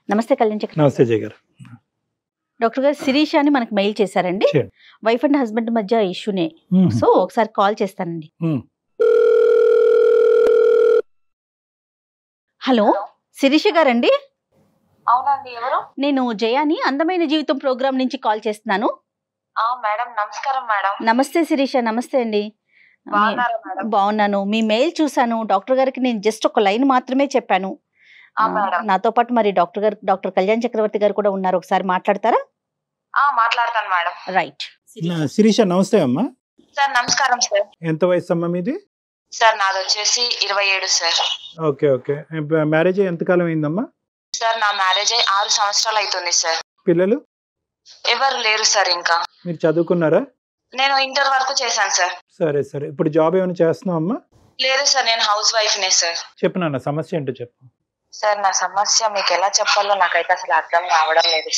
నమస్తే కళ్యాణ్ చక్రవర్తి. నమస్తే జయ గారు. డాక్టర్ గారు శిరీష అని మనకు మెయిల్ చేశారండి. వైఫ్ అండ్ హస్బెండ్ మధ్య ఇష్యూనే. సో ఒకసారి కాల్ చేస్తానండి. హలో శిరీష గారండి? అవునండి, ఎవరు? నేను జయాని అందమైన జీవితం ప్రోగ్రామ్ నుంచి కాల్ చేస్తున్నాను. మేడం నమస్కారం. మేడం నమస్తే శిరీష. నమస్తే అండి. బాగున్నాను. మీ మెయిల్ చూసాను. డాక్టర్ గారికి నేను జస్ట్ ఒక లైన్ మాత్రమే చెప్పాను. నాతో పాటు మరి డాక్టర్ కళ్యాణ్ చక్రవర్తి గారు కూడా ఉన్నారు. ఒకసారి మాట్లాడతారా? మాట్లాడతాను మేడం. రైట్. శిరీష నమస్తే అమ్మా. సార్ నమస్కారం సార్. ఎంత వయసు అమ్మా మీది? సార్ నాది వచ్చేసి 27 సార్. Okay okay. మ్యారేజ్ ఎంతకాలం అయిందమ్మా? సార్ నా మ్యారేజ్ 6 సంవత్సరాలు అవుతుంది సార్. పిల్లలు ఎవరు లేరు సార్. ఇంకా మీరు చదువుకున్నారా? నేను ఇంటర్ వరకు చేశాను సార్. సరే సరే. ఇప్పుడు జాబ్ ఏమైనా చేస్తున్నావు అమ్మా? లేదు సార్, నేను హౌస్ వైఫ్ నే సార్. చెప్పు నాన్న, సమస్య ఏంటో చెప్పు. సార్ నా సమస్య మీకు ఎలా చెప్పాలో నాకైతే అసలు అర్థం కావడం లేదు.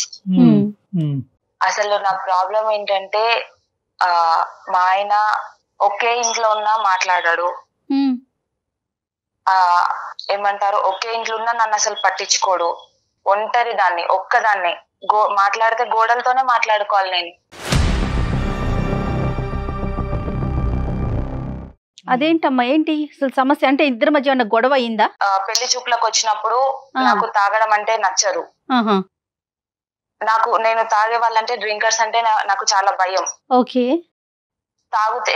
అసలు నా ప్రాబ్లం ఏంటంటే మా ఆయన ఒకే ఇంట్లో ఉన్నా మాట్లాడాడు. ఏమంటారు, ఒకే ఇంట్లో ఉన్నా నన్ను అసలు పట్టించుకోడు. ఒంటరి దాన్ని, ఒక్కదాన్ని. మాట్లాడితే గోడలతోనే మాట్లాడుకోవాలి నేను. అదేంటమ్మా, ఏంటి అసలు సమస్య? అంటే ఇద్దరి మధ్య ఉన్న గొడవ అయిందా? పెళ్లి చూపులకు వచ్చినప్పుడు నాకు తాగడం అంటే నచ్చరు. నేను తాగే వాళ్ళంటే, డ్రింకర్స్ అంటే నాకు చాలా భయం. ఓకే.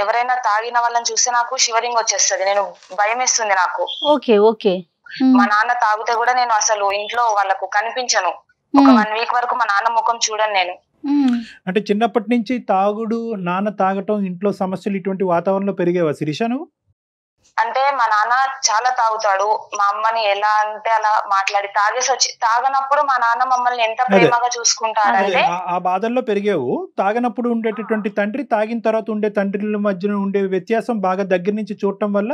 ఎవరైనా తాగిన వాళ్ళని చూస్తే నాకు షివరింగ్ వచ్చేస్తుంది. నేను భయం వేస్తుంది నాకు. Okay okay. మా నాన్న తాగితే కూడా నేను అసలు ఇంట్లో వాళ్ళకు కనిపించను. ఒక 1 వీక్ వరకు మా నాన్న ముఖం చూడను నేను. అంటే చిన్నప్పటి నుంచి తాగుడు, నాన్న తాగటం, ఇంట్లో సమస్యలు ఇటువంటి వాతావరణంలో పెరిగేవా శిరీష నువ్వు? అంటే మా నాన్న చాలా తాగుతాడు. మా అమ్మని ఎలా అంటే అలా మాట్లాడి తాగనప్పుడు మా నాన్న మమ్మల్ని ఎంత ప్రేమగా చూసుకుంటారంటే ఆ బాధల్లో పెరిగేవు. తాగనప్పుడు ఉండేటటువంటి తండ్రి, తాగిన తర్వాత ఉండే తండ్రిల మధ్యన ఉండే వ్యత్యాసం బాగా దగ్గర నుంచి చూడటం వల్ల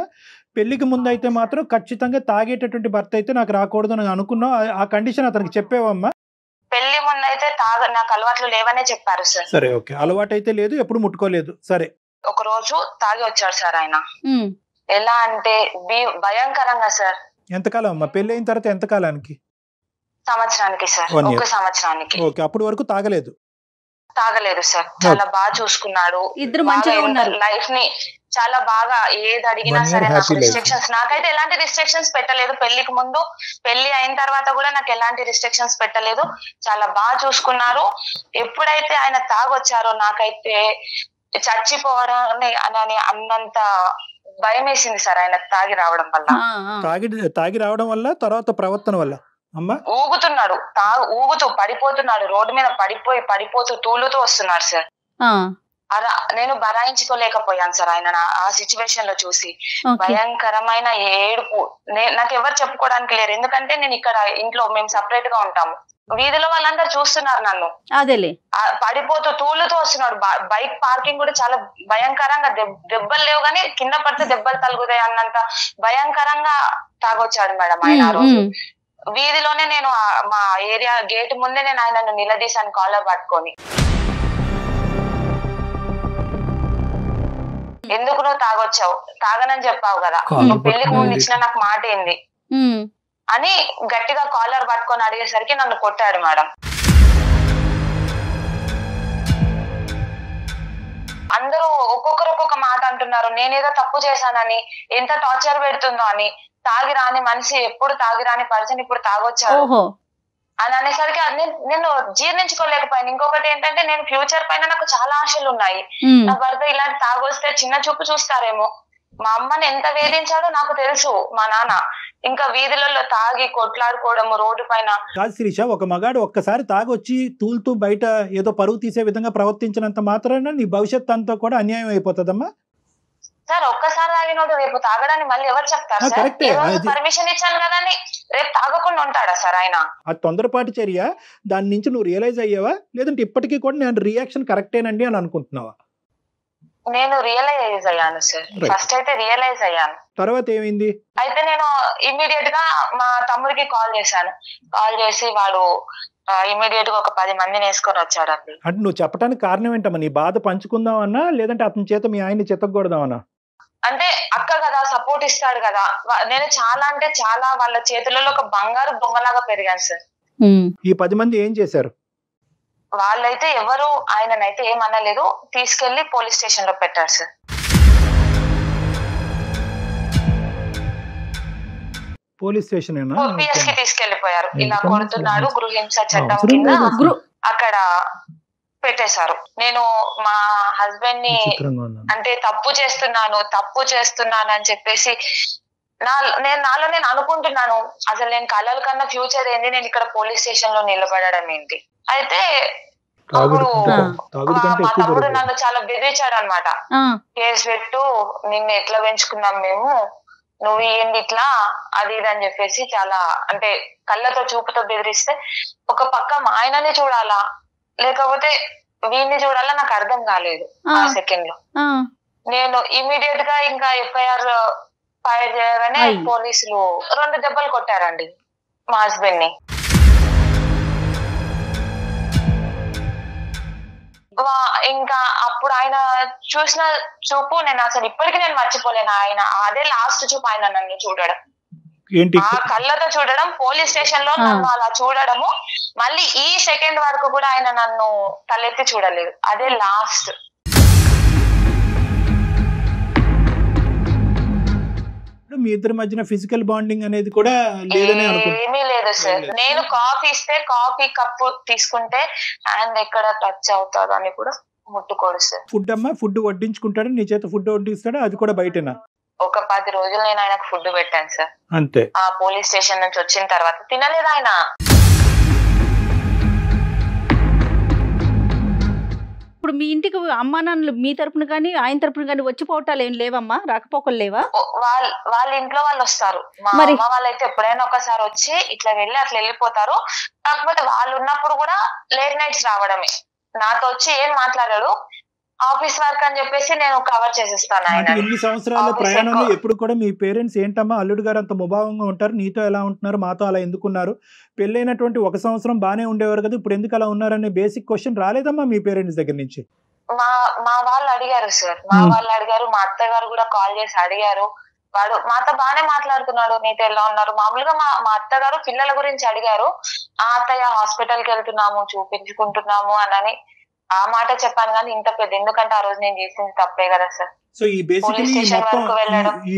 పెళ్లికి ముందు అయితే మాత్రం ఖచ్చితంగా తాగేటటువంటి భర్త అయితే నాకు రాకూడదు అని అనుకున్నావు. ఆ కండిషన్ అతనికి చెప్పేవమ్మా? పెళ్లి ముందు అయితే నాకు అలవాట్లు లేవనే చెప్పారు సార్. సరే ఓకే. అలవాటు అయితే లేదు, ఎప్పుడు ముట్టుకోలేదు. సరే. ఒక రోజు తాగి వచ్చాడు సార్ ఆయన. ఎలా అంటే భయంకరంగా సార్. ఎంతకాలం అమ్మా పెళ్లి అయిన తర్వాత? ఎంతకాలానికి? సంవత్సరానికి సార్. 1 సంవత్సరానికి. ఓకే. అప్పటి వరకు తాగలేదు సార్. చాలా బాగా చూసుకున్నాడు. ఇద్దరు మంచిగా ఉన్నారు. లైఫ్ ని చాలా బాగా ఏది అడిగినా సరే నాకు రిస్ట్రిక్షన్స్, నాకైతే ఎలాంటి రిస్ట్రిక్షన్స్ పెట్టలేదు. పెళ్లికి ముందు, పెళ్లి అయిన తర్వాత కూడా నాకు ఎలాంటి రిస్ట్రిక్షన్స్ పెట్టలేదు. చాలా బాగా చూసుకున్నారు. ఎప్పుడైతే ఆయన తాగొచ్చారో నాకైతే చచ్చిపోవడం అని అన్నంత భయం వేసింది సార్. ఆయన తాగి రావడం వల్ల. తాగి రావడం వల్ల తర్వాత ప్రవర్తన వల్ల అమ్మా ఊగుతున్నాడు. ఊగుతూ పడిపోతున్నాడు. రోడ్డు మీద పడిపోతూ తూలుతూ వస్తున్నాడు సార్. అలా నేను భరాయించుకోలేకపోయాను సార్ ఆయన ఆ సిచ్యువేషన్ లో చూసి. భయంకరమైన ఏడుపు. నాకు ఎవరు చెప్పుకోవడానికి లేరు. ఎందుకంటే నేను ఇక్కడ ఇంట్లో మేము సపరేట్ గా ఉంటాము. వీధిలో వాళ్ళందరూ చూస్తున్నారు నన్ను. అదేలే. పడిపోతూ తూలుతూ వస్తున్నాడు. బైక్ పార్కింగ్ కూడా చాలా భయంకరంగా. దెబ్బలు లేవు కానీ కింద పడితే దెబ్బలు తగులుతాయి అన్నంత భయంకరంగా తాగొచ్చాడు మేడం ఆయన ఆ రోజు. వీధిలోనే నేను మా ఏరియా గేట్ ముందే నేను ఆయనను నిలదీశాను కాలర్ పట్టుకొని. ఎందుకు నువ్వు తాగొచ్చావు? తాగనని చెప్పావు కదా, నువ్వు పెళ్లికి ముందు ఇచ్చిన నాకు మాట ఏంది అని గట్టిగా కాలర్ పట్టుకొని అడిగేసరికి నన్ను కొట్టాడు మేడం. అందరూ ఒక్కొక్కరు ఒక్కొక్క మాట అంటున్నారు. నేనేదో తప్పు చేశానని, ఎంత టార్చర్ పెడుతుందో అని. తాగి రాని మనిషి, ఎప్పుడు తాగి రాని పర్సన్ ఇప్పుడు తాగొచ్చాడు అని అనేసరికి నేను జీర్ణించుకోలేకపోయాను. ఇంకొకటి ఏంటంటే, నేను ఫ్యూచర్ పైన నాకు చాలా ఆశలు ఉన్నాయి. నా భర్త ఇలాంటి తాగొస్తే చిన్న చూపు చూస్తారేమో. మా అమ్మని ఎంత వేధించాడో నాకు తెలుసు మా నాన్న. ఇంకా వీధులలో తాగి కొట్లాడుకోవడము రోడ్డు పైన. కాదు శిరీష, ఒక మగాడు ఒక్కసారి తాగొచ్చి తూలుతూ బయట ఏదో పరువు తీసే విధంగా ప్రవర్తించినంత మాత్రాన నీ భవిష్యత్ అంతా కూడా అన్యాయం అయిపోతుందమ్మా. సార్ ఒక్కసారి తాగినోడు రేపు తాగడానికి మళ్ళీ ఎవరు చెప్తారు సార్? పర్మిషన్ ఇచ్చాను కదా అని రేపు తాగకుండా ఉంటాడా సార్ ఆయన? అది తొందరపాటు చర్య. దాని నుంచి నువ్వు రియలైజ్ అయ్యావా, లేదంటే ఇప్పటికీ కూడా నేను రియాక్షన్ కరెక్టేనండి అని అనుకుంటున్నావా? నేను రియలైజ్ అయ్యాను సార్. ఫస్ట్ అయితే రియలైజ్ అయ్యాను. తర్వాత ఏమైంది? అయితే నేను ఇమ్మీడియట్ గా మా తమ్ముడికి కాల్ చేశాను. కాల్ చేసి వాడు ఇమ్మీడియట్ గా ఒక 10 మందిని వేసుకొని వచ్చాడు. అంటే నువ్వు చెప్పడానికి కారణం ఏంటమ్మా? నీ బాధ పంచుకుందామన్నా, లేదంటే అతని చేత మీ ఆయన్ని చితకూడదామన్నా? అంటే అక్క కదా, సపోర్ట్ ఇస్తాడు కదా. నేను చాలా అంటే చాలా వాళ్ళ చేతులలో ఒక బంగారు బొమ్మలాగా పెరిగాను సార్. ఈ 10 మంది ఏం చేశారు? వాళ్ళైతే ఎవరు ఆయననైతే ఏమనలేదు, తీసుకెళ్లి పోలీస్ స్టేషన్ లో పెట్టారు సార్. పోలీస్ స్టేషన్ పిఎస్ కి తీసుకెళ్లిపోయారు. ఇలా కొడుతున్నాడు, గృహహింస చట్టం కింద అక్కడ పెట్టేశారు. నేను మా హస్బెండ్ ని అంటే తప్పు చేస్తున్నాను అని చెప్పేసి నాలో నేను అనుకుంటున్నాను, అసలు నేను కలల కన్నా ఫ్యూచర్ ఏంది, నేను ఇక్కడ పోలీస్ స్టేషన్ లో నిలబడడం ఏంటి. అయితే అప్పుడు మా తమ్ముడు నన్ను చాలా బెదిరించాడు అనమాట. కేసు పెట్టు, నిన్ను ఎట్లా పెంచుకున్నాం మేము, నువ్వు ఏంటి ఇట్లా అది ఇది అని చెప్పేసి చాలా అంటే కళ్ళతో చూపుతో బెదిరిస్తే ఒక పక్క మా ఆయనని చూడాలా లేకపోతే వీడిని చూడాలా నాకు అర్థం కాలేదు. ఆ సెకండ్ లో నేను ఇమీడియట్ గా ఇంకా ఎఫ్ఐఆర్ ఫైర్ చేయగానే పోలీసులు 2 దెబ్బలు కొట్టారండి మా హస్బెండ్ ని. ఇంకా అప్పుడు ఆయన చూసిన చూపు నేను అసలు ఇప్పటికీ నేను మర్చిపోలేను. ఆయన అదే లాస్ట్ చూపు ఆయన నన్ను చూడడం, ఆ కళ్ళతో చూడడం, పోలీస్ స్టేషన్ లో నన్ను అలా చూడడము, మళ్ళీ ఈ సెకండ్ వరకు కూడా ఆయన నన్ను తలెత్తి చూడలేదు. అదే లాస్ట్. మీ ఇద్దరి మధ్యన ఫిజికల్ బాండింగ్ అనేది కూడా ఏమీ లేదు సార్. నేను కాఫీ ఇస్తే కాఫీ కప్పు తీసుకుంటే హ్యాండ్ ఎక్కడ టచ్ అవుతాడు అని కూడా ముట్టుకోడు సార్. ఫుడ్ వడ్డించుకుంటాడు, నీ చేత ఫుడ్ వడ్డిస్తాడు, అది కూడా బయటనా? ఒక 10 రోజులు నేను ఆయనకు ఫుడ్ పెట్టాను సార్. అంతే. ఆ పోలీస్ స్టేషన్ నుంచి వచ్చిన తర్వాత తినలేదు ఆయన. ఇప్పుడు మీ ఇంటికి అమ్మా నాన్నలు మీ తరపున కానీ ఆయన తరపున కానీ వచ్చిపోవటాలు ఏం లేవమ్మా? రాకపోకలు లేవా? వాళ్ళ ఇంట్లో వాళ్ళు వస్తారు. మా అమ్మ వాళ్ళైతే ఎప్పుడైనా ఒకసారి వచ్చి ఇట్లా వెళ్ళి అట్లా వెళ్ళిపోతారు. కాకపోతే వాళ్ళు ఉన్నప్పుడు కూడా లేట్ నైట్స్ రావడమే. నాతో వచ్చి ఏం మాట్లాడాడు, ఆఫీస్ వర్క్ అని చెప్పేసి నేను కవర్ చేసేస్తాను. ఆయన ఎన్ని సంవత్సరాల ప్రయాణంలో ఎప్పుడు కూడా మీ పేరెంట్స్ ఏంటమ్మా అల్లుడు గారు అంత ముభావంగా ఉంటారు, నీతో ఎలా ఉంటున్నారు, మాతో అలా ఎందుకున్నారు, పెళ్ళైనటువంటి 1 సంవత్సరం బానే ఉండేవారు కదా, ఇప్పుడు ఎందుకు అలా ఉన్నారనే బేసిక్ క్వశ్చన్ రాలేదమ్మా మీ పేరెంట్స్ దగ్గర నుంచి? మా వాళ్ళు అడిగారు సార్, మా వాళ్ళు అడిగారు, మా అత్తగారు కూడా కాల్ చేసి అడిగారు. వాడు మాతో బానే మాట్లాడుతున్నాడు, నీతో ఎలా ఉన్నారు. మామూలుగా మా అత్తగారు పిల్లల గురించి అడిగారు. ఆ అత్తయ్య హాస్పిటల్ కి వెళ్తున్నాము, చూపించుకుంటున్నాము అని ఆ మాట చెప్పాను. కానీ ఇంత పెద్ద, ఎందుకంటే ఆ రోజు నేను చేసింది తప్పే కదా సార్. సో ఈ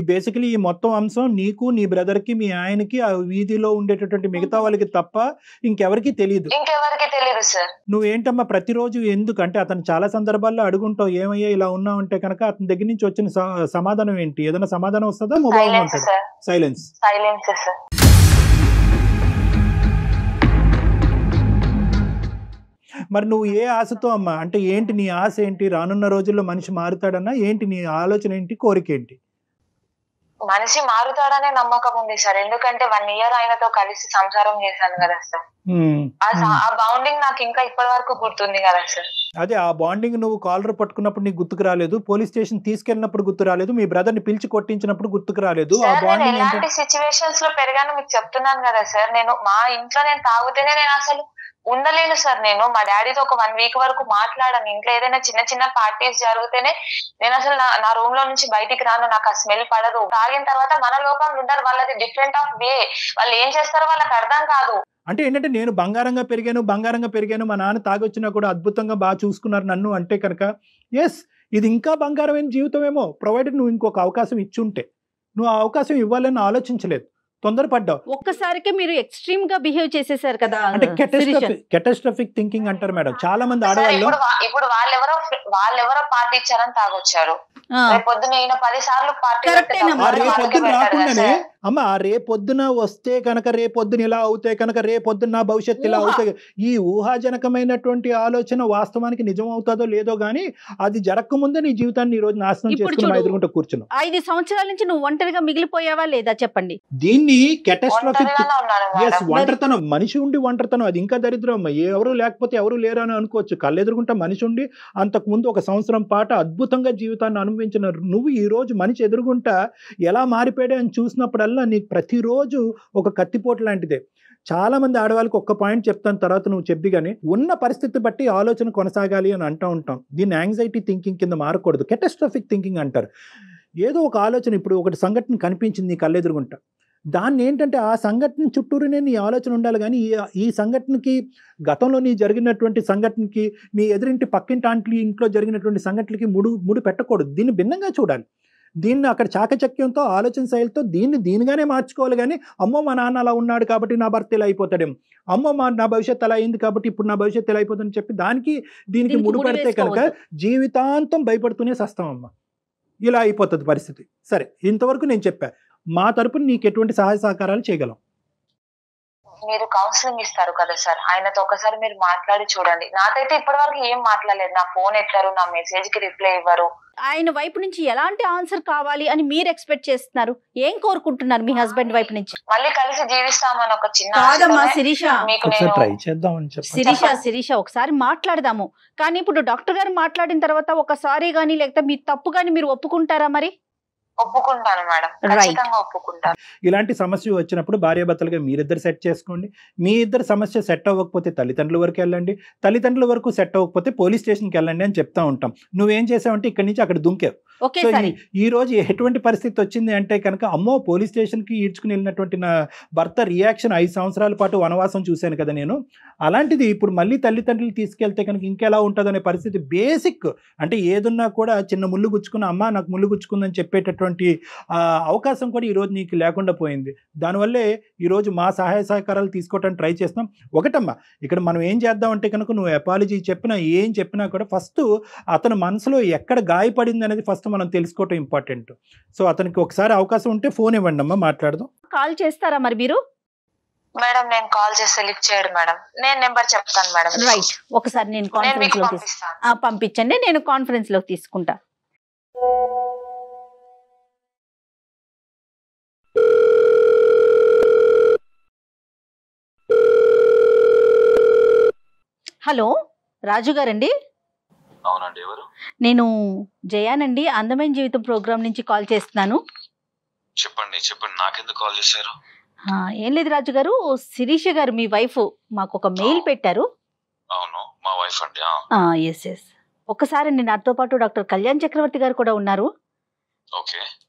బేసికలీ ఈ మొత్తం అంశం నీకు, నీ బ్రదర్ కి, మీ ఆయనకి, ఆ వీధిలో ఉండేటటువంటి మిగతా వాళ్ళకి తప్ప ఇంకెవరికి తెలియదు సార్. నువ్వేంటమ్మా ప్రతిరోజు ఎందుకంటే అతను చాలా సందర్భాల్లో అడుగుంటావు, ఏమయ్యా ఇలా ఉన్నావు అంటే కనుక అతని దగ్గర నుంచి వచ్చిన సమాధానం ఏంటి? ఏదైనా సమాధానం వస్తుందా? మొబైల్ ఉంటాడు, సైలెన్స్. మరి నువ్వు ఏ ఆశతో అమ్మా, అంటే ఏంటి నీ ఆశ ఏంటి? రానున్న రోజుల్లో మనిషి మారుతాడన్నా ఏంటి నీ ఆలోచన ఏంటి, కోరిక ఏంటి? మనిషి మారుతాడనే నమ్మకం ఉంది సార్. ఎందుకంటే 1 ఇయర్ ఆయనతో కలిసి సంసారం చేశాను కదా సార్. ఆ బాండింగ్ నాకు ఇంకా ఇప్పటి వరకు గుర్తుంది కదా సార్. అదే ఆ బాండింగ్ నువ్వు కాలర్ పట్టుకున్నప్పుడు నీకు గుర్తుకు రాలేదు, పోలీస్ స్టేషన్ తీసుకెళ్ళినప్పుడు గుర్తు రాలేదు, మీ బ్రదర్ ని పిలిచి కొట్టించినప్పుడు గుర్తుకు రాలేదు. ఆ బాండింగ్ ఎలాంటి సిచ్యువేషన్స్ లో పెరిగాను మీకు చెప్తున్నాను కదా సార్. నేను మా ఇంట్లో నేను తాగుతేనే నేను అసలు ఉండలేను సార్. నేను మా డాడీతో ఒక 1 వీక్ వరకు మాట్లాడాను. ఇంట్లో ఏదైనా చిన్న పార్టీస్ జరిగితేనే నేను అసలు నా రూమ్ లో నుంచి బయటికి రాను, నాకు ఆ స్మెల్ పడదు. తాగిన తర్వాత మన లోకంలో ఉంటారు, వాళ్ళది డిఫరెంట్ ఆఫ్ వే, వాళ్ళు ఏం చేస్తారో వాళ్ళకి అర్థం కాదు. అంటే ఏంటంటే నేను బంగారంగా పెరిగాను, మా నాన్న తాగొచ్చినా కూడా అద్భుతంగా బాగా చూసుకున్నారు నన్ను అంటే కనుక ఎస్ ఇది ఇంకా బంగారమైన జీవితమేమో, ప్రొవైడెడ్ నువ్వు ఇంకొక అవకాశం ఇచ్చుంటే. నువ్వు ఆ అవకాశం ఇవ్వాలని ఆలోచించలేదు, తొందరపడ్డావు. ఒక్కసారికే మీరు ఎక్స్ట్రీమ్ గా బిహేవ్ చేసేసారు కదా. అంటే కెటాస్ట్రోఫిక్ థింకింగ్ అంటారు మేడం చాలా మంది ఆడవాళ్ళు. ఇప్పుడు వాళ్ళెవరో పార్టీ ఇచ్చారని తాగొచ్చారు, రేపొద్దున 10 సార్లు పార్టీ రేపొద్దున రాకుండానే అమ్మ రేపొద్దున వస్తే కనుక రేపొద్దున ఇలా అవుతాయి కనుక రేపొద్దున నా భవిష్యత్తు ఇలా అవుతాయి. ఈ ఊహాజనకమైనటువంటి ఆలోచన వాస్తవానికి నిజం అవుతుందో లేదో గానీ అది జరగకముందే నీ జీవితాన్ని ఈ రోజు నాశనం చేసుకుని ఎదుర్కొంటూ కూర్చున్నావు. 5 సంవత్సరాల నుంచి నువ్వు ఒంటరిగా మిగిలిపోయావా లేదా చెప్పండి. దీన్ని కెటాస్ట్రోఫిక్ ఒంటరితనం, మనిషి ఉండి ఒంటరితనం అది ఇంకా దరిద్రం. ఎవరు లేకపోతే ఎవరు లేరు అని అనుకోవచ్చు, కళ్ళెదురుకుంటా మనిషి ఉండి అంతకు ముందు 1 సంవత్సరం పాటు అద్భుతంగా జీవితాన్ని అనుభవించిన నువ్వు ఈ రోజు మనిషి ఎదురుగుంటా ఎలా మారిపోయాడే అని చూసినప్పుడల్లా నీకు ప్రతిరోజు ఒక కత్తిపోటు లాంటిదే. చాలా మంది ఆడవాళ్ళకి ఒక్క పాయింట్ చెప్తాను, తర్వాత నువ్వు చెప్పి కానీ ఉన్న పరిస్థితి బట్టి ఆలోచన కొనసాగాలి అని అంటూ ఉంటాం. దీన్ని యాంగ్జైటీ థింకింగ్ కింద మారకూడదు, కెటాస్ట్రోఫిక్ థింకింగ్ అంటారు. ఏదో ఒక ఆలోచన, ఇప్పుడు ఒకటి సంఘటన కనిపించింది నీ కళ్ళెదురుగుంటా, దాన్ని ఏంటంటే ఆ సంఘటన చుట్టూరునే నీ ఆలోచన ఉండాలి, కానీ ఈ సంఘటనకి గతంలో నీ జరిగినటువంటి సంఘటనకి నీ ఎదురింటి పక్కింటి ఆంటీ ఇంట్లో జరిగినటువంటి సంఘటనలకి ముడి పెట్టకూడదు. దీన్ని భిన్నంగా చూడాలి. దీన్ని అక్కడ చాకచక్యంతో ఆలోచన శైలితో దీనిగానే మార్చుకోవాలి. కానీ అమ్మో మా నాన్న అలా ఉన్నాడు కాబట్టి నా భర్త ఇలా అయిపోతాడేమో, అమ్మో నా భవిష్యత్తు అలా అయింది కాబట్టి ఇప్పుడు నా భవిష్యత్తు ఇలా అయిపోతుందని చెప్పి దీనికి ముడి పెడితే కనుక జీవితాంతం భయపడుతూనే సస్తామమ్మా. ఇలా అయిపోతుంది పరిస్థితి. సరే, ఇంతవరకు నేను చెప్పా, మా తరపున నీకు ఎటువంటి సహాయ సహకారాలు చేయగలం. మీరు కౌన్సిలింగ్ ఇస్తారు కదా సార్, ఆయనతో ఒకసారి మీరు మాట్లాడి చూడండి. నాకైతే ఇప్పటి వరకు ఏం మాట్లాడలేదు. నా ఫోన్ ఎత్తారు, నా మెసేజ్ కి రిప్లై ఇవ్వరు. ఆయన వైపు నుంచి ఎలాంటి ఆన్సర్ కావాలి అని మీరు ఎక్స్పెక్ట్ చేస్తున్నారు? ఏం కోరుకుంటున్నారు మీ హస్బెండ్ వైపు నుంచి? మళ్ళీ కలిసి జీవిస్తామని ఒక చిన్న కాదమ్మా శిరీష, ట్రై చేద్దామని చెప్పి శిరీష ఒకసారి మాట్లాడదాము. కానీ ఇప్పుడు డాక్టర్ గారు మాట్లాడిన తర్వాత ఒక సారీ గానీ లేకపోతే మీ తప్పు గానీ మీరు ఒప్పుకుంటారా? మరి ఒప్పుకుంటాను మేడం, ఖచ్చితంగా ఒప్పుకుంటాను. ఇలాంటి సమస్య వచ్చినప్పుడు భార్యాభర్తలుగా మీరిద్దరు సెట్ చేసుకోండి. మీ ఇద్దరు సమస్య సెట్ అవ్వకపోతే తల్లిదండ్రుల వరకు వెళ్ళండి, తల్లిదండ్రుల వరకు సెట్ అవ్వకపోతే పోలీస్ స్టేషన్కి వెళ్ళండి అని చెప్తా ఉంటాం. నువ్వేం చేసావంటే ఇక్కడి నుంచి అక్కడ దుంకావు. సో ఈ రోజు ఎటువంటి పరిస్థితి వచ్చింది అంటే కనుక, అమ్మో పోలీస్ స్టేషన్కి ఈడ్చుకుని వెళ్ళినటువంటి నా భర్త రియాక్షన్ 5 సంవత్సరాల పాటు వనవాసం చూశాను కదా నేను. అలాంటిది ఇప్పుడు మళ్ళీ తల్లిదండ్రులు తీసుకెళ్తే కనుక ఇంకెలా ఉంటుంది అనే పరిస్థితి. బేసిక్ అంటే ఏదున్నా కూడా చిన్న ముళ్ళు గుచ్చుకున్న అమ్మ నాకు ముళ్ళు గుచ్చుకుందని చెప్పేటటువంటి అవకాశం కూడా ఈరోజు నీకు లేకుండా పోయింది. దానివల్లే ఈరోజు మా సహాయ సహకారాలు తీసుకోవడానికి ట్రై చేస్తున్నాం. ఒకటమ్మా, ఇక్కడ మనం ఏం చేద్దామంటే కనుక నువ్వు అపాలజీ చెప్పినా ఏం చెప్పినా కూడా ఫస్ట్ అతని మనసులో ఎక్కడ గాయపడింది అనేది ఫస్ట్ మనం తెలుసుకోవటం ఇంపార్టెంట్. సో అతనికి ఒకసారి అవకాశం ఉంటే ఫోన్ ఇవ్వండి అమ్మా, మాట్లాడదాం. కాల్ చేస్తారా మరి మీరు? మేడం నేను కాల్ చేస్తే లిఫ్ట్ చేయడు మేడం. నేను నెంబర్ చెప్తాను మేడం. రైట్, ఒకసారి నేను కాన్ఫరెన్స్ లో పంపించండి, నేను కాన్ఫరెన్స్ లో తీసుకుంటా. హలో, రాజు గారండి? అవునండి, ఎవరు? నేను జయానండి, అందమైన జీవితం ప్రోగ్రామ్ నుంచి కాల్ చేస్తున్నాను. చెప్పండి చెప్పండి, నాకెందుకు కాల్ చేశారు? ఏం లేదు రాజు గారు, శిరీష గారు మీ వైఫ్ మాకు ఒక మెయిల్ పెట్టారు. అవును, మా వైఫ్ అండి. Yes yes. ఒక్కసారి నాతో పాటు డాక్టర్ కళ్యాణ్ చక్రవర్తి గారు కూడా ఉన్నారు. ఓకే,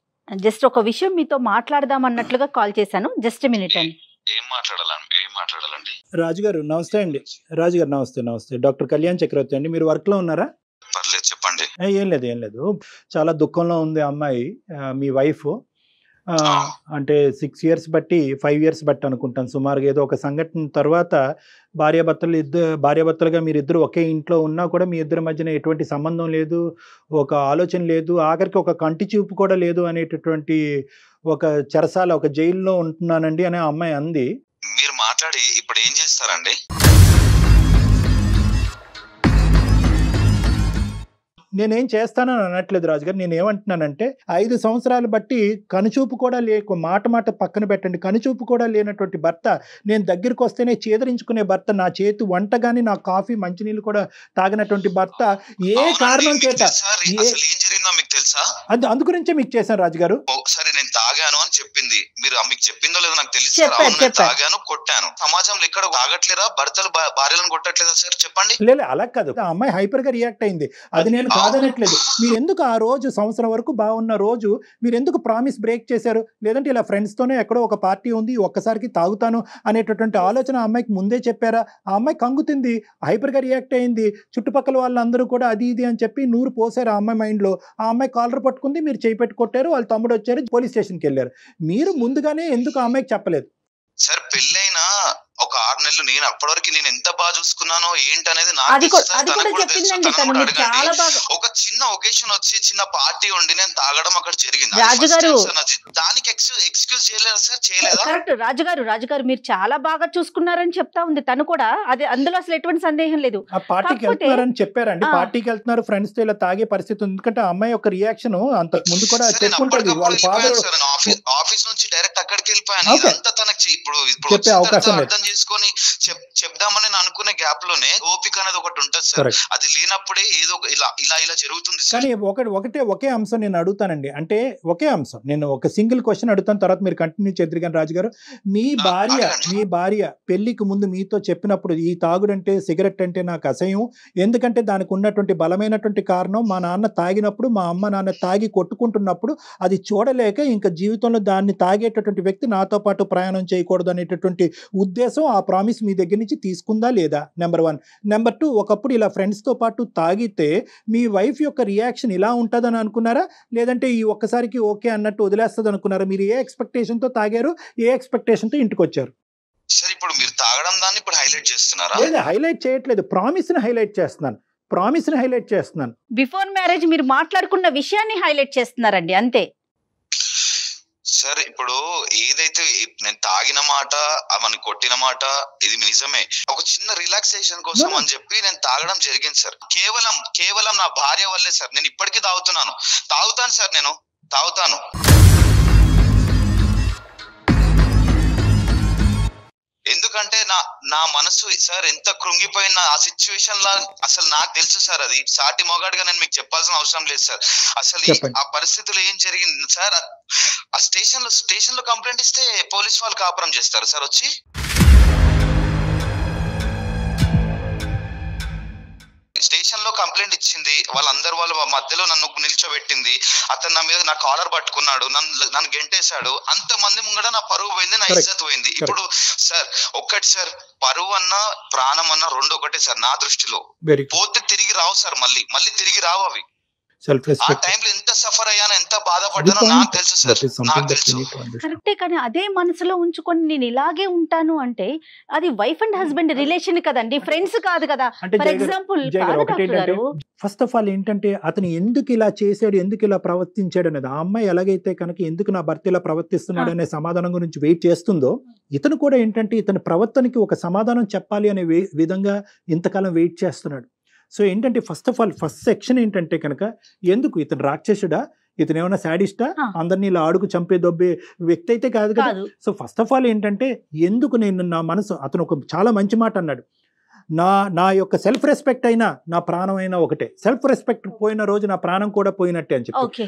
జస్ట్ ఒక విషయం మీతో మాట్లాడదాం అన్నట్లుగా కాల్ చేశాను. జస్ట్ మినిట్ అండి. ఏం మాట్లాడాలండి? రాజుగారు నమస్తే అండి. రాజుగారు నమస్తే. నమస్తే, డాక్టర్ కళ్యాణ్ చక్రవర్తి అండి. మీరు వర్క్ లో ఉన్నారా? పర్లేదు, చెప్పండి. ఏం లేదు, చాలా దుఃఖంలో ఉంది అమ్మాయి, మీ వైఫ్. అంటే 6 years బట్టి 5 years బట్టి అనుకుంటాను సుమారుగా, ఏదో ఒక సంఘటన తర్వాత భార్యాభర్తలుగా మీరిద్దరు ఒకే ఇంట్లో ఉన్నా కూడా మీ ఇద్దరి మధ్యన ఎటువంటి సంబంధం లేదు, ఒక ఆలోచన లేదు, ఆఖరికి ఒక కంటి చూపు కూడా లేదు అనేటటువంటి ఒక చెరసాల, ఒక జైల్లో ఉంటున్నానండి అని ఆ అమ్మాయి అంది. మీరు మాట్లాడి ఇప్పుడు ఏం చేస్తారండి? నేనేం చేస్తానని అనట్లేదు రాజుగారు. నేను ఏమంటున్నానంటే 5 సంవత్సరాలు బట్టి కనుచూపు కూడా మాట పక్కన పెట్టండి, కనుచూపు కూడా లేనటువంటి భర్త, నేను దగ్గరికి వస్తేనే చేదరించుకునే భర్త, నా చేతి వంట గాని నా కాఫీ మంచినీళ్ళు కూడా తాగినటువంటి భర్త ఏ కారణం చేత అందు గురించే మీకు చేశాను రాజుగారు. ఒకసారి నేను తాగాను అని చెప్పింది, మీరు మీకు చెప్పిందో లేదో నాకు తెలియదు. తాగాను, కొట్టాను. సమాజంలో ఇక్కడ తాగట్లేదా? భర్తలు భార్యలను కొట్టట్లేదా సార్? చెప్పండి. లేదు, అలా కాదు, ఆ అమ్మాయి హైపర్ గా రియాక్ట్ అయింది, అది నేను కాదనట్లేదు. మీరు ఎందుకు ఆ రోజు సంవత్సరం వరకు బాగున్న రోజు మీరు ఎందుకు ప్రామిస్ బ్రేక్ చేశారు? లేదంటే ఇలా ఫ్రెండ్స్ తోనే ఎక్కడో ఒక పార్టీ ఉంది, ఒక్కసారికి తాగుతాను అనేటటువంటి ఆలోచన ఆ అమ్మాయికి ముందే చెప్పారా? ఆ అమ్మాయి కంగుతుంది, హైపర్ గా రియాక్ట్ అయింది. చుట్టుపక్కల వాళ్ళందరూ కూడా అది ఇది అని చెప్పి నూరు పోసారు ఆ అమ్మాయి మైండ్ లో. ఆ అమ్మాయి కాలర్ పట్టుకుంది, మీరు చేయి పెట్టి కొట్టారు, వాళ్ళ తమ్ముడు వచ్చారు, పోలీస్ స్టేషన్కి వెళ్ళారు. మీరు ముందుగానే ఎందుకు ఆ అమ్మాయికి చెప్పలేదు? సార్ పెళ్ళైనా ఒక 6 నెలలు నేను అప్పటి వరకు నేను ఎంత బాగా చూసుకున్నాను ఏంటనేది ఒక చిన్న ఒకేషన్ వచ్చి చిన్న పార్టీ ఉండి నేను తాగడం అక్కడ జరిగింది. దానికి ఎక్స్క్యూజ్ చేయలేదు సార్? చేయలేదా? కరెక్ట్ రాజుగారు మీరు చాలా బాగా చూసుకున్నారని చెప్తా ఉంది తను కూడా, అది అందులో అసలు ఎటువంటి సందేహం లేదు. ఆ పార్టీకి వెళ్తున్నారని చెప్పారండి, పార్టీకి వెళ్తున్నారు ఫ్రెండ్స్ తో, ఇలా తాగే పరిస్థితి ఉంది. ఎందుకంటే ఆ అమ్మాయి ఒక రియాక్షన్ అంతకు ముందు కూడా చెప్పుకుంటుంది. వాళ్ళ ఫాదర్ ఆఫీస్ నుంచి డైరెక్ట్ అక్కడికి వెళ్ళిపోయాను. ఇదంతా తనకి ఇప్పుడు చెప్పే అవకాశం లేదు. చేసుకొని చెప్దామని నేను అనుకునే గ్యాప్ లోనే ఓపిక అనేది ఒకటి ఉంటుంది సార్. అది లేనప్పుడే ఏదో ఇలా జరుగుతుంది. కానీ ఒకే అంశం నేను అడుగుతానండి, అంటే ఒకే అంశం, నేను ఒక సింగిల్ క్వశ్చన్ అడుగుతాను, తర్వాత మీరు కంటిన్యూ చేద్దరు. కానీ రాజు గారు, మీ భార్య పెళ్లికి ముందు మీతో చెప్పినప్పుడు ఈ తాగుడంటే సిగరెట్ అంటే నాకు అసహ్యం, ఎందుకంటే దానికి ఉన్నటువంటి బలమైనటువంటి కారణం మా నాన్న తాగినప్పుడు, మా అమ్మ నాన్న తాగి కొట్టుకుంటున్నప్పుడు అది చూడలేక ఇంకా జీవితంలో దాన్ని తాగేటటువంటి వ్యక్తి నాతో పాటు ప్రయాణం చేయకూడదు అనేటటువంటి ఉద్దేశం, ఆ ప్రామిస్ మీ దగ్గర నుంచి తీసుకుందా లేదా? నెంబర్ 1. నెంబర్ 2, ఒకప్పుడు ఇలా ఫ్రెండ్స్తో పాటు తాగితే మీ వైఫ్ యొక్క రియాక్షన్ ఇలా ఉంటుందని అనుకున్నారా, లేదంటే ఈ ఒక్కసారికి ఓకే అన్నట్టు వదిలేస్తుంది అనుకున్నారా? మీరు ఏ ఎక్స్పెక్టేషన్తో తాగారు, ఏ ఎక్స్పెక్టేషన్తో ఇంటికి వచ్చారు? సార్ ఇప్పుడు మీరు తాగడం దాన్ని ఇప్పుడు హైలైట్ చేస్తున్నారా? లేదు, హైలైట్ చేయట్లేదు, ప్రామిస్ని హైలైట్ చేస్తున్నాను. బిఫోర్ మ్యారేజ్ మీరు మాట్లాడుకున్న విషయాన్ని హైలైట్ చేస్తున్నారండి, అంతే. సార్ ఇప్పుడు ఏదైతే నేను తాగిన మాట, అవన్నీ కొట్టిన మాట, ఇది నిజమే. ఒక చిన్న రిలాక్సేషన్ కోసం అని చెప్పి నేను తాగడం జరిగింది సార్. కేవలం నా భార్య వల్లే సార్. నేను ఇప్పటికీ తాగుతాను సార్, నేను తాగుతాను. ఎందుకంటే నా మనసు సార్ ఎంత కృంగిపోయిన ఆ సిచ్యువేషన్ లా అసలు నాకు తెలుసు సార్. అది సాటి మొగాడిగా నేను మీకు చెప్పాల్సిన అవసరం లేదు సార్. అసలు ఆ పరిస్థితుల్లో ఏం జరిగింది సార్, ఆ స్టేషన్ లో కంప్లైంట్ ఇస్తే పోలీస్ వాళ్ళు కాపురం చేస్తారు సార్ వచ్చి. స్టేషన్ లో కంప్లైంట్ ఇచ్చింది, వాళ్ళ మధ్యలో నన్ను నిల్చోబెట్టింది, అతను నా మీద నా కాలర్ పట్టుకున్నాడు, నన్ను గెంటేశాడు. అంత మంది ముంగడ నా పరువు పోయింది, నా ఇజ్జత్ పోయింది. ఇప్పుడు సార్ ఒక్కటి సార్, పరువు అన్నా ప్రాణం అన్నా రెండు ఒకటే సార్ నా దృష్టిలో. పోతే తిరిగి రావు సార్, మళ్ళీ తిరిగి రావు అవి. ఆ టైంలో ఎంత సఫర్ అయ్యానో, ఎంత బాధపడ్డానో నాకు తెలుసు సార్, నాకు తెలుసు. కరెక్టే, కానీ అదే మనసులో ఉంచుకొని నేను ఇలాగే ఉంటాను అంటే అది వైఫ్ అండ్ హస్బెండ్ రిలేషన్ కదండి, ఫ్రెండ్స్ కాదు కదా. For example first of all ఏంటంటే అతను ఎందుకు ఇలా చేశాడు, ఎందుకు ఇలా ప్రవర్తించాడు అనేది, ఆ అమ్మాయి ఎలాగైతే కనుక ఎందుకు నా భర్త ఇలా ప్రవర్తిస్తున్నాడు అనే సమాధానం గురించి వెయిట్ చేస్తుందో, ఇతను కూడా ఏంటంటే ఇతని ప్రవర్తనకి ఒక సమాధానం చెప్పాలి అనే విధంగా ఇంతకాలం వెయిట్ చేస్తున్నాడు. సో ఏంటంటే ఫస్ట్ సెక్షన్ ఏంటంటే కనుక, ఎందుకు ఇతను రాక్షసుడా, ఇతను ఏమైనా శాడిస్టా, అందరినీ ఇలా ఆడుకు చంపే దొబ్బే వ్యక్తి అయితే కాదు కదా. సో ఫస్ట్ ఆఫ్ ఆల్ ఏంటంటే ఎందుకు నా మనసు, అతను ఒక చాలా మంచి మాట అన్నాడు, నా యొక్క సెల్ఫ్ రెస్పెక్ట్ అయినా నా ప్రాణం అయినా ఒకటే, సెల్ఫ్ రెస్పెక్ట్ పోయిన రోజు నా ప్రాణం కూడా పోయినట్టే అని చెప్పి.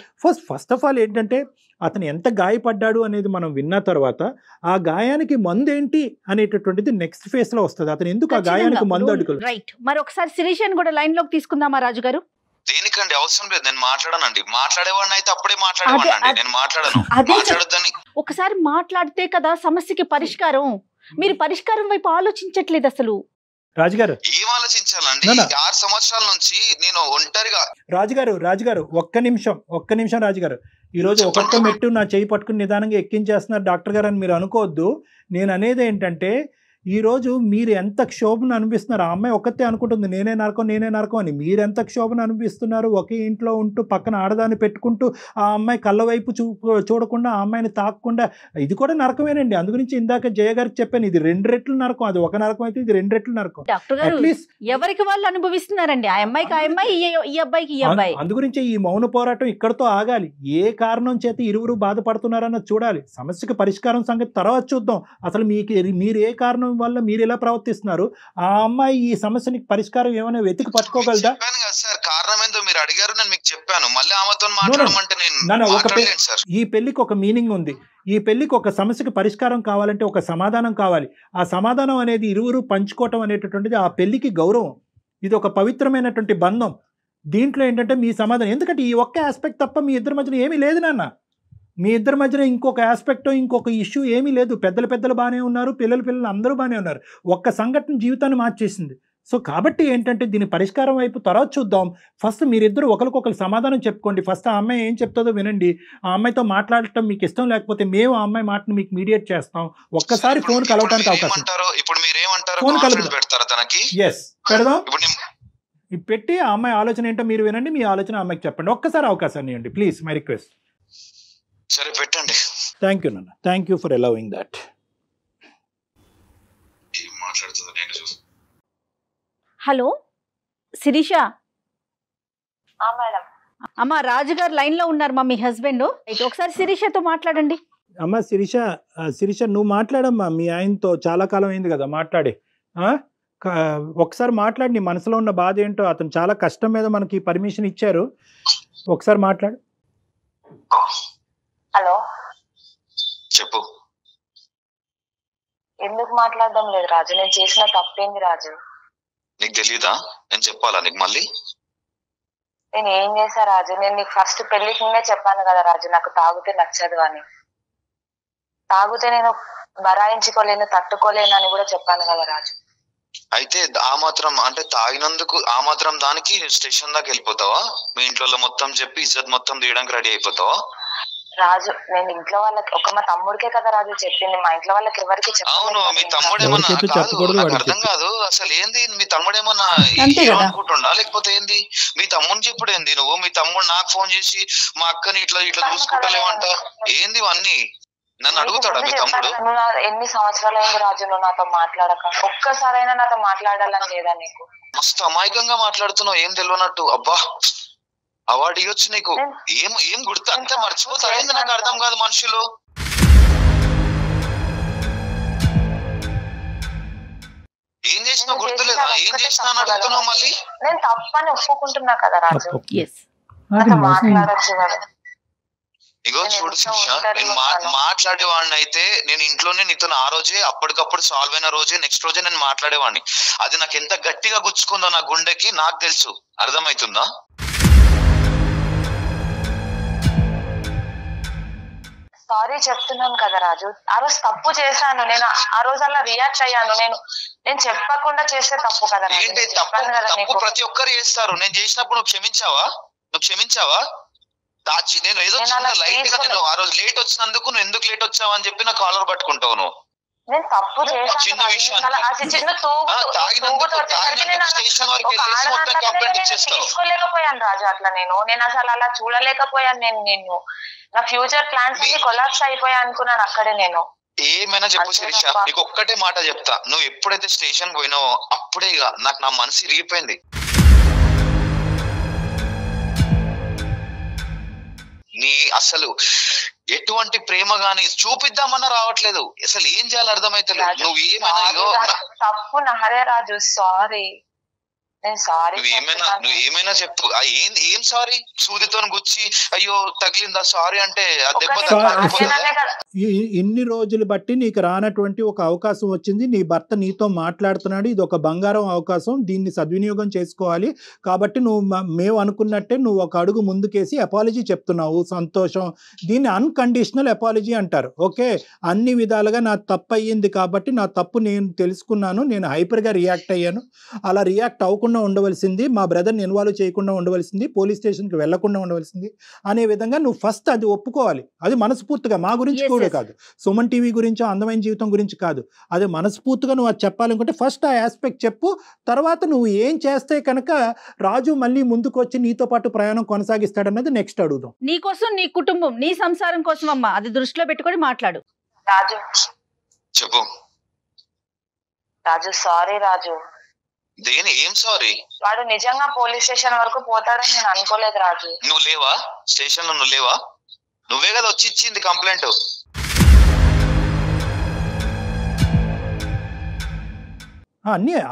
ఫస్ట్ ఆఫ్ ఆల్ ఏంటంటే అతను ఎంత గాయపడ్డాడు అనేది మనం విన్న తర్వాత ఆ గాయానికి మందు ఏంటి అనేటటువంటిది నెక్స్ట్ ఫేజ్ లో వస్తుంది. అతను ఎందుకు ఆ గాయానికి మందు అడుగులు. రైట్, మరి ఒకసారి శిరీషని కూడా లైన్ లోకి తీసుకుందామా రాజు గారు? దేనికండి అవసరం లేదు, నేను మాట్లాడనండి. మాట్లాడేవాడిని అయితే అప్పుడే మాట్లాడేవాడిని, నేను మాట్లాడను. ఒకసారి మాట్లాడితే కదా సమస్యకి పరిష్కారం. మీరు పరిష్కారం వైపు ఆలోచించట్లేదు అసలు. రాజుగారు ఏం ఆలోచించాలండి, 6 సంవత్సరాల నుంచి నేను ఒంటరిగా. రాజుగారు ఒక్క నిమిషం రాజుగారు, ఈ రోజు ఒక్కొక్క మెట్టు నా చేయి పట్టుకుని నిదానంగా ఎక్కించేస్తున్నారు డాక్టర్ గారు అని మీరు అనుకోవద్దు. నేను అనేది ఏంటంటే ఈ రోజు మీరు ఎంత క్షోభను అనిపిస్తున్నారు, ఆ అమ్మాయి ఒక్కతే అనుకుంటుంది నేనే నరకం అని, మీరు ఎంత క్షోభను అనిపిస్తున్నారు. ఒకే ఇంట్లో ఉంటూ పక్కన ఆడదాన్ని పెట్టుకుంటూ ఆ అమ్మాయి కళ్ళ వైపు చూడకుండా, ఆ అమ్మాయిని తాకకుండా, ఇది కూడా నరకమేనండి. అందుగురించి ఇందాక జయ గారికి చెప్పాను, ఇది 2 రెట్లు నరకం, అది ఒక నరకం అయితే ఇది 2 రెట్లు నరకం. అట్లీస్ట్ ఎవరికి వాళ్ళు అనుభవిస్తున్నారండి, ఆ అమ్మాయికి ఆ అమ్మాయి, ఈ అబ్బాయికి ఈ అబ్బాయి. అందుగురించి ఈ మౌన పోరాటం ఇక్కడతో ఆగాలి. ఏ కారణం చేత ఇరువురు బాధపడుతున్నారన్నది చూడాలి. సమస్యకి పరిష్కారం సంగతి తర్వాత చూద్దాం. అసలు మీరు ఏ కారణం వల్ల మీరు ఎలా ప్రవర్తిస్తున్నారు, ఆ అమ్మాయి ఈ సమస్యకి పరిష్కారం ఏమైనా వెతికి పట్టుకోగలదా? కారణం ఏందో మీరు అడిగారు, నేను మీకు చెప్పాను. మళ్ళీ ఆమెతో మాట్లాడమంటే ఈ పెళ్లికి ఒక మీనింగ్ ఉంది. ఈ పెళ్లికి ఒక సమస్యకి పరిష్కారం కావాలంటే ఒక సమాధానం కావాలి. ఆ సమాధానం అనేది ఇరువురు పంచుకోవటం అనేటటువంటిది ఆ పెళ్లికి గౌరవం. ఇది ఒక పవిత్రమైనటువంటి బంధం. దీంట్లో ఏంటంటే మీ సమాధానం, ఎందుకంటే ఈ ఒక్క ఆస్పెక్ట్ తప్ప మీ ఇద్దరి మధ్యన ఏమీ లేదు నాన్న. మీ ఇద్దరి మధ్యన ఇంకొక ఆస్పెక్ట్, ఇంకొక ఇష్యూ ఏమీ లేదు. పెద్దలు బాగానే ఉన్నారు, పిల్లలు అందరూ బాగానే ఉన్నారు. ఒక్క సంఘటన జీవితాన్ని మార్చేసింది. సో కాబట్టి ఏంటంటే దీని పరిష్కారం వైపు తర్వాత చూద్దాం. ఫస్ట్ మీరిద్దరు ఒకరికొకరు సమాధానం చెప్పుకోండి. ఫస్ట్ ఆ అమ్మాయి ఏం చెప్తుందో వినండి. ఆ అమ్మాయితో మాట్లాడటం మీకు ఇష్టం లేకపోతే మేము ఆ అమ్మాయి మాటను మీకు మీడియేట్ చేస్తాం. ఒక్కసారి ఫోన్ కలవడానికి అవకాశం, ఫోన్ కలుపుతాం. ఎస్ పెడదాం. పెట్టి ఆ అమ్మాయి ఆలోచన ఏంటో మీరు వినండి, మీ ఆలోచన అమ్మాయికి చెప్పండి. ఒక్కసారి అవకాశాన్ని ఇవ్వండి ప్లీజ్, మై రిక్వెస్ట్. సరే పెట్టండి. థ్యాంక్ యూ నాన్న, thank you for allowing that. Hello Sireesha. అమ్మా రాజుగారు లైన్ లో ఉన్నారు, మా మీ హస్బెండ్. ఒకసారి శిరీషతో మాట్లాడండి. అమ్మ శిరీష, శిరీష నువ్వు మాట్లాడమ్మా మీ ఆయనతో, చాలా కాలం అయింది కదా మాట్లాడి. ఒకసారి మాట్లాడి నీ మనసులో ఉన్న బాధ ఏంటో. అతను చాలా కష్టం మీద మనకి పర్మిషన్ ఇచ్చారు, ఒకసారి మాట్లాడు. హలో చెప్పు. ఎందుకు మాట్లాడడం లేదు రాజు? నేను చేసిన తప్పేంది రాజు? నీకు తెలీదా? నేను చెప్పాలా నీకు మళ్ళీ? నేను ఏం చేశా రాజు? నేను నీకు ఫస్ట్ పెళ్లికి ముందే చెప్పాను కదా రాజు, నాకు తాగితే నచ్చదు అని. తాగితే నేను బరాయించుకోలేను, తట్టుకోలేను అని కూడా చెప్పాను కదా రాజు. అయితే ఆ మాత్రం అంటే తాగినందుకు ఆ మాత్రం దానికి స్టేషన్ దాకా వెళ్ళిపోతావా? మీ ఇంట్లో మొత్తం చెప్పి ఇజ్జత్ మొత్తం తీయడానికి రెడీ అయిపోతావా? రాజు నేను ఇంట్లో వాళ్ళకి మా తమ్ముడికే కదా రాజు చెప్పింది, మా ఇంట్లో వాళ్ళకి ఎవరికి అవును, మీ తమ్ముడు ఏమన్నా నాకు అర్థం కాదు అసలు ఏంది. మీ తమ్ముడు ఏమన్నా అనుకుంటుండా లేకపోతే ఏంది? మీ తమ్ముడిని చెప్పుడు ఏంది నువ్వు? మీ తమ్ముడు నాకు ఫోన్ చేసి మా అక్కని ఇట్లా ఇట్లా చూసుకుంటలేమంట ఏంది ఇవన్నీ? నన్ను అడుగుతాడా మీ తమ్ముడు? ఎన్ని సంవత్సరాలు అయింది రాజు నువ్వు నాతో మాట్లాడక? ఒక్కసారైనా నాతో మాట్లాడాలని లేదా నీకు? మస్తు అమాయకంగా మాట్లాడుతున్నావు, ఏం తెలియనట్టు. అబ్బా అవార్డు ఇవ్వచ్చు నీకు. ఏం ఏం గుర్తు అంతా మర్చిపోతారేంది? నాకు అర్థం కాదు మనుషులు. ఏం చేసినా గుర్తులేదా? ఏం చేసినా అడుగుతున్నావు మళ్ళీ? నేను తప్పని ఒప్పుకుంటున్నా కదా రాజు, మాట్లాడచ్చు కదా. ఇగో చూడు శిక్ష, నేను మాట్లాడేవాడిని అయితే నేను ఇంట్లోనే నీతో ఆ రోజే అప్పటికప్పుడు సాల్వ్ అయిన రోజే నెక్స్ట్ రోజే నేను మాట్లాడేవాడిని. అది నాకు ఎంత గట్టిగా గుచ్చుకుందో నా గుండెకి నాకు తెలుసు. అర్థమవుతుందా? సారీ చెప్తున్నాను కదా రాజు, ఆ రోజు తప్పు చేశాను. నేను ఆ రోజు అలా రియాక్ట్ అయ్యాను. నేను చెప్పకుండా చేస్తే తప్పు కదా. ఏంటి తప్పు? ప్రతి ఒక్కరు చేస్తారు. నేను చేసినప్పుడు నువ్వు క్షమించావా? నేను ఏదో లైట్ గా నేను ఆ రోజు లేట్ వచ్చినందుకు నువ్వు ఎందుకు లేట్ వచ్చావు అని చెప్పి నా కాలర్ పట్టుకుంటావు నువ్వు. నేను తప్పు చేశాను. చిన్న విషయం స్టేషన్ వరకు మొత్తం కంప్లైంట్ ఇచ్చేస్తావు. తీసుకోలేకపోయాను రాజు అట్లా. నేను అసలు అలా చూడలేకపోయాను. నేను నా ఫ్యూచర్ ప్లాన్స్ అన్ని కొలాప్స్ అయిపోయా అనుకున్నాను అక్కడే. నేను ఏమైనా చెప్పు శిరీష, నీకు ఒక్కటే మాట చెప్తా. నువ్వు ఎప్పుడైతే స్టేషన్ పోయినావో అప్పుడే నాకు నా మనసు ఇరిగిపోయింది. నీ అసలు ఎటువంటి ప్రేమ గాని చూపిద్దామన్నా రావట్లేదు. అసలు ఏం చేయాలో అర్థమైతలేదు. నువ్వు తప్పు నాదే రాజు, సారీ. నేను సారీ. నువ్వు ఏమైనా చెప్పు. ఏం సారీ? సూదితో గుచ్చి అయ్యో తగిలిందా సారీ అంటే ఇన్ని రోజులు బట్టి నీకు రానటువంటి ఒక అవకాశం వచ్చింది. నీ భర్త నీతో మాట్లాడుతున్నాడు. ఇది ఒక బంగారం అవకాశం, దీన్ని సద్వినియోగం చేసుకోవాలి. కాబట్టి మేము అనుకున్నట్టే నువ్వు ఒక అడుగు ముందుకేసి అపాలజీ చెప్తున్నావు. సంతోషం. దీన్ని అన్కండిషనల్ అపాలజీ అంటారు. ఓకే, అన్ని విధాలుగా నా తప్పు అయ్యింది కాబట్టి నా తప్పు నేను తెలుసుకున్నాను, నేను హైపర్గా రియాక్ట్ అయ్యాను, అలా రియాక్ట్ అవ్వకుండా ఉండవలసింది, మా బ్రదర్ని ఇన్వాల్వ్ చేయకుండా ఉండవలసింది, పోలీస్ స్టేషన్కి వెళ్లకుండా ఉండవలసింది అనే విధంగా నువ్వు ఫస్ట్ అది ఒప్పుకోవాలి. అది మనస్ఫూర్తిగా, మా గురించి కూడా కాదు, సుమన్ టీవీ గురించో అందమైన జీవితం గురించి కాదు, అది మనస్ఫూర్తిగా నువ్వు అది చెప్పాలనుకుంటే ఫస్ట్ ఆ ఆస్పెక్ట్ చెప్పు. తర్వాత నువ్వు ఏం చేస్తే కనుక రాజు మళ్ళీ ముందుకు వచ్చి నీతో పాటు ప్రయాణం కొనసాగిస్తాడన్నది నెక్స్ట్ అడుగుదాం. నీ కోసం, నీ కుటుంబం, నీ సంసారం కోసం అమ్మా, అది దృష్టిలో పెట్టుకొని మాట్లాడు. రాజు చెప్పు. రాజు సారీ రాజు. దేని ఏం సారీ? వాడు నిజంగా పోలీస్ స్టేషన్ వరకు పోతాడని నేను అనుకోలేదు రాజు. నువ్వు లేవా స్టేషన్ లో? నువ్వు లేవా? నువ్వే కదా వచ్చి ఇచ్చింది కంప్లైంట్.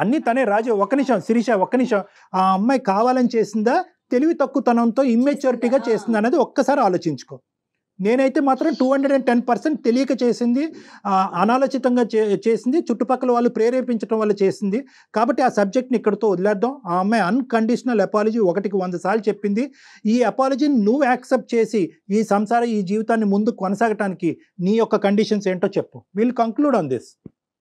అన్ని తనే రాజు. ఒక్క నిమిషం శిరీష, ఒక్క నిమిషం. ఆ అమ్మాయి కావాలని చేసిందా, తెలివి తక్కువతనంతో ఇమ్మెచ్యూరిటీగా చేసిందా అనేది ఒక్కసారి ఆలోచించుకో. నేనైతే మాత్రం 210% తెలియక చేసింది, అనాలోచితంగా చేసింది, చుట్టుపక్కల వాళ్ళు ప్రేరేపించడం వల్ల చేసింది. కాబట్టి ఆ సబ్జెక్ట్ని ఇక్కడితో వదిలేద్దాం. ఆ అమ్మాయి అన్కండిషనల్ అపాలజీ 100 సార్లు చెప్పింది. ఈ అపాలజీని నువ్వు యాక్సెప్ట్ చేసి ఈ ఈ జీవితాన్ని ముందు కొనసాగటానికి నీ యొక్క కండిషన్స్ ఏంటో చెప్పు. Will conclude on this.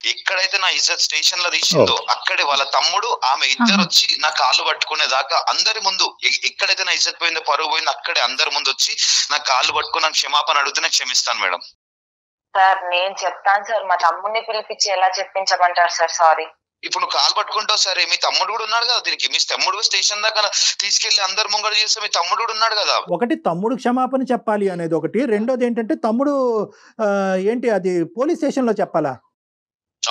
ఎక్కడైతే నా ఇజ్జత్ స్టేషన్ లో తీసిందో అక్కడే వాళ్ళ తమ్ముడు ఆమె ఇద్దరు వచ్చి నా కాళ్ళు పట్టుకునే దాకా అందరి ముందు, ఎక్కడైతే నా ఇజ్జత్ పోయిందో, పరుగు పోయిందో అక్కడే అందరి ముందు వచ్చి నా కాళ్ళు పట్టుకుని నాకు క్షమాపణ అడిగితే నేను క్షమిస్తాను మేడం. సార్ నేను చెప్తాను సార్, మా తమ్ముడిని పిలిపించి ఎలా చెప్పించమంటారు సార్? సారీ. ఇప్పుడు నువ్వు కాలు పట్టుకుంటావు సరే, మీ తమ్ముడు కూడా ఉన్నాడు కదా దీనికి. మీ తమ్ముడు స్టేషన్ దాకా తీసుకెళ్లి అందరు ముంగడ చేస్తే మీ తమ్ముడు కూడా ఉన్నాడు కదా. ఒకటి తమ్ముడు క్షమాపణ చెప్పాలి అనేది ఒకటి, రెండోది ఏంటంటే తమ్ముడు ఏంటి అది పోలీస్ స్టేషన్ లో చెప్పాలా?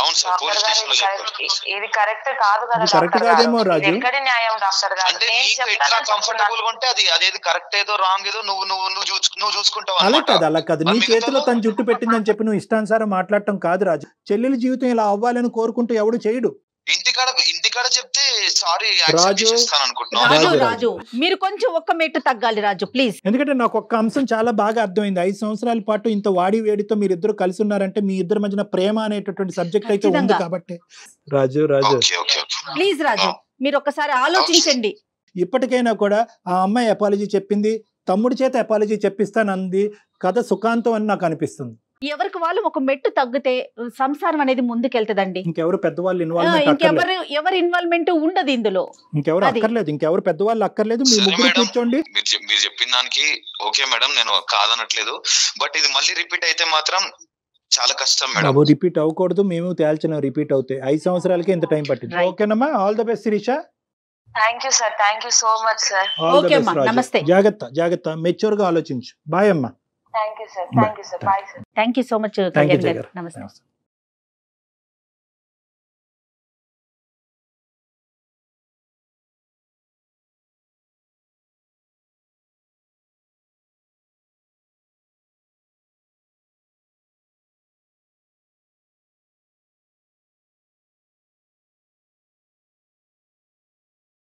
అవును సార్, పోలీస్ స్టేషన్ లో చెప్పారు. ఇది కరెక్ట్ కాదు కదా ఇది కరెక్ట్ డాక్టర్ గారు. కాదేమో రాజు. ఎక్కడి న్యాయం డాక్టర్ గారు? అంటే నేను నీకు ఎట్లా చెప్తానని కంఫర్టబుల్ గా చెప్తున్నాను. ఉంటే అదేది కరెక్ట్ ఏదో రాంగ్ ఏదో నువ్వు చూసుకుంటావు అలా అన్నమాట. కాదు, అలా కాదు. నీ మరి చేతిలో మిగతాలో- తను జుట్టు పెట్టిందని చెప్పి నువ్వు ఇష్టానుసారం మాట్లాడటం కాదు రాజు. చెల్లెల జీవితం ఇలా అవ్వాలని కోరుకుంటూ ఎవడు చేయడు. ఇంటికాడ చెప్తే సారీ రాజు, యాక్సెప్ట్ చేస్తాను అనుకుంటున్నాను. రాజు రాజు. రాజు మీరు కొంచెం ఒక్క మెట్టు తగ్గాలి రాజు, ప్లీజ్. ఎందుకంటే నాకు ఒక్క అంశం చాలా బాగా అర్థమైంది. 5 సంవత్సరాల పాటు ఇంత వాడి వేడితో మీరు ఇద్దరు కలిసి ఉన్నారంటే మీ ఇద్దరి మధ్యన ప్రేమ అనేటటువంటి సబ్జెక్ట్ అయితే ఉంది ఖచ్చితంగా. కాబట్టి రాజు రాజు ఓకే ఓకే ఓకే. ప్లీజ్ రాజు, మీరు ఒక్కసారి ఆలోచించండి. ఇప్పటికైనా కూడా ఆ అమ్మాయి అపాలజీ చెప్పింది, తమ్ముడి చేత అపాలజీ చెప్పిస్తానంది, కథ సుఖాంతం అని నాకు అనిపిస్తుంది. ఎవరికి వాళ్ళు ఒక మెట్టు తగ్గితే సంసారం అనేది ముందుకెళ్తదండి. ఇంకెవరు పెద్దవాళ్ళు ఇన్వాల్వ్మెంట్ అక్కర్లేదు. ఎవరి ఇన్వాల్వ్మెంట్ ఉండదు ఇందులో. ఇంకెవరు అది. అక్కర్లేదు, ఇంకెవరు పెద్దవాళ్ళు అక్కర్లేదు. మీ సరే ముగ్గురు మేడం, కూర్చోండి. మీరు చెప్పిన దానికి ఓకే మేడం, నేను కాదనట్లేదు. బట్ ఇది మళ్ళీ రిపీట్ అయితే మాత్రం చాలా కష్టం మేడం. బాబు రిపీట్ అవ్వకూడదు, మేము తేల్చిన రిపీట్ అవుతాయి. 5 సంవత్సరాలకి ఇంత టైం పట్టింది. Right. ఓకేనమ్మా, all the best Sirisha. Thank you sir, thank you so much sir. All the Okay best అమ్మా, రాజు. నమస్తే. జాగ్రత్త మెచ్యూర్ గా ఆలోచించు. బాయ్ అమ్మా. Thank you sir, thank you sir, bye sir. Thank you so much thank you Kalyan Jaya గారు. గారు. నమస్తే. నమస్తే.